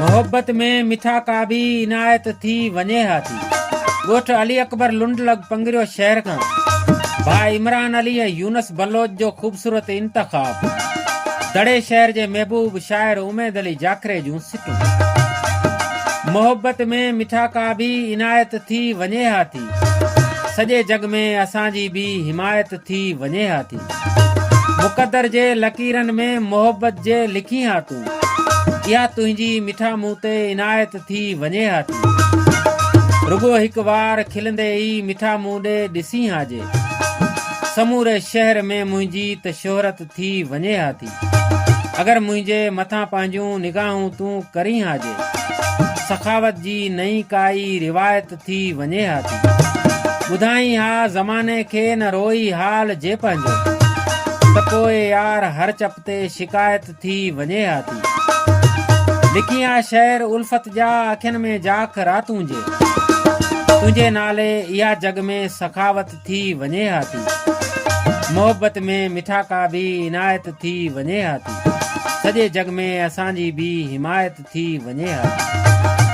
मोहब्बत में मिठा का भी इनायत थी वञे हाथी। ॻोठ अली अकबर लुंड लग पंगरियो शहर खां भाई इमरान अली ऐं यूनस बलोच जो ख़ूबसूरत इंतखाब। दड़े शहर जे महबूब शायर उमैद अली जाखरे जूं सिटूं। मोहब्बत में मिठा का भी इनायत थी वञे हाथी। सॼे जग में असांजी भी हिमायत थी वञे हाथी। मुक़दर जे लकीरन में मोहब्बत जे लिखी हा तूं। इहा तुंहिंजी मिठा मुंह ते इनायत थी वञे हाथी। रुगो हिकु वार खिलंदे ई मिठा मुंह ॾे ॾिसी हाजे। समूरे शहर में मुंहिंजी त शोहरत थी वञे हाथी। अगर मुंहिंजे मथां पंहिंजूं निगाहूं तूं करी हाजे। सखावत जी नई काई रिवायत थी वञे हाथी। ॿुधाई हा ज़माने खे न रोई हाल जे पंहिंजो। त पोइ यार हर चप ते शिकायत थी वञे हाथी। लिखी आ शहर उल्फत जा अखियुनि में जाख रातूं जे। तुंहिंजे नाले इहा जग में सखावत थी वञे हाथी। मोहब्बत में मिठा का भी इनायत थी वञे हाथी। सॼे जग में असांजी भी हिमायत थी वञे हाथी।